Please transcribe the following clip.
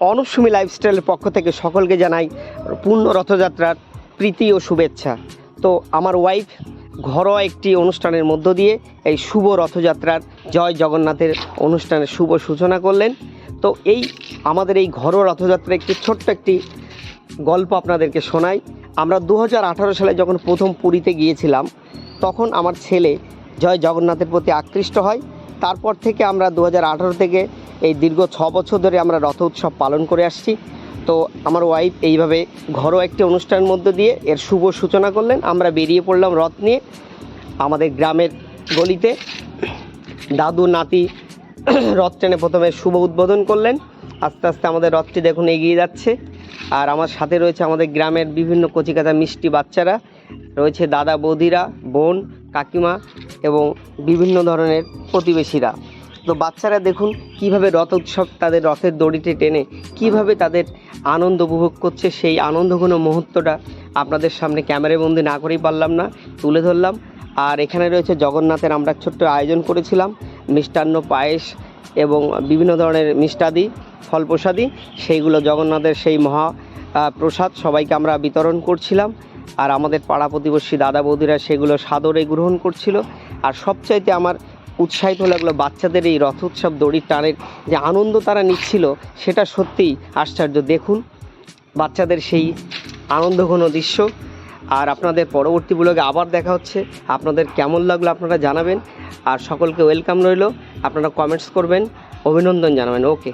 অনুপ লাইফস্টাইলের পক্ষ থেকে সকলকে জানাই পূর্ণ রথযাত্রার প্রীতি ও শুভেচ্ছা। তো আমার ওয়াইফ ঘরোয়া একটি অনুষ্ঠানের মধ্য দিয়ে এই শুভ রথযাত্রার জয় জগন্নাথের অনুষ্ঠানের শুভ সূচনা করলেন। তো আমাদের এই ঘরোয়া রথযাত্রা একটি ছোট্ট একটি গল্প আপনাদেরকে শোনাই। আমরা 2018 সালে যখন প্রথম পুরীতে গিয়েছিলাম, তখন আমার ছেলে জয় জগন্নাথের প্রতি আকৃষ্ট হয়। তারপর থেকে আমরা 2018 থেকে এই দীর্ঘ 6 বছর ধরে আমরা রথ উৎসব পালন করে আসছি। তো আমার ওয়াইফ এইভাবে ঘরোয়া একটি অনুষ্ঠানের মধ্য দিয়ে এর শুভ সূচনা করলেন। আমরা বেরিয়ে পড়লাম রথ নিয়ে আমাদের গ্রামের গলিতে। দাদু নাতি রথ টেনে প্রথমে শুভ উদ্বোধন করলেন। আস্তে আস্তে আমাদের রথটি দেখুন এগিয়ে যাচ্ছে। আর আমার সাথে রয়েছে আমাদের গ্রামের বিভিন্ন কচিকাঁচা মিষ্টি বাচ্চারা, রয়েছে দাদা বৌদিরা, বোন কাকিমা এবং বিভিন্ন ধরনের প্রতিবেশীরা। তো বাচ্চারা দেখুন কিভাবে রথ উৎসব তাদের রথের দড়িতে টেনে কিভাবে তাদের আনন্দ উপভোগ করছে। সেই আনন্দঘন মুহূর্তটা আপনাদের সামনে ক্যামেরাবন্দি না করেই পারলাম না, তুলে ধরলাম। আর এখানে রয়েছে জগন্নাথের আমরা ছোট্ট আয়োজন করেছিলাম, মিষ্টান্ন, পায়েস এবং বিভিন্ন ধরনের মিষ্টাদি, ফল প্রসাদি, সেইগুলো জগন্নাথের সেই মহা প্রসাদ সবাইকে আমরা বিতরণ করছিলাম। আর আমাদের পাড়া প্রতিবেশী দাদা বৌদিরা সেগুলো সাদরে গ্রহণ করছিল। আর সবচাইতে আমার উৎসাহিত লাগলো বাচ্চাদের এই রথ উৎসব দড়ির টানের যে আনন্দ তারা নিচ্ছিল, সেটা সত্যিই আশ্চর্য। দেখুন বাচ্চাদের সেই আনন্দঘন দৃশ্য। আর আপনাদের পরবর্তী ব্লগে আবার দেখা হচ্ছে। আপনাদের কেমন লাগলো আপনারা জানাবেন। আর সকলকে ওয়েলকাম রইল, আপনারা কমেন্টস করবেন, অভিনন্দন জানাবেন। ওকে।